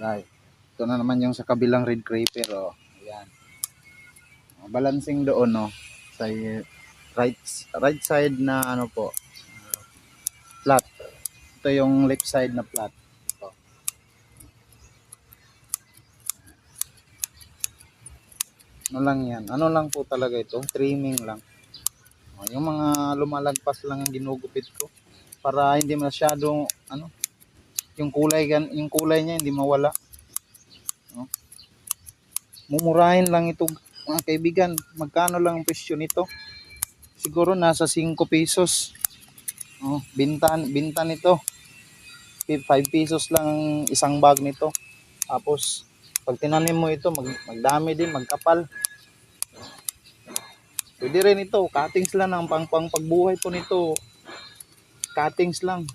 Right. Ito na naman yung sa kabilang red creeper, oh. Ayan. Balancing doon, no. Sa right side na ano po, flat. Ito yung left side na flat. Ito. Ano lang yan? Ano lang po talaga ito? Trimming lang. Yung mga lumalagpas lang ang ginugupit ko para hindi masyadong ano, yung kulay niya hindi mawala. No? Mumurahin lang ito mga kaibigan. Magkano lang ang presyo nito? Siguro nasa 5 pesos. Oh, binta nito. 5 pesos lang isang bag nito. Tapos pag tinanim mo ito, magdami din, magkapal. Pwede rin ito, cuttings lang ang pagbuhay po nito. Cuttings lang.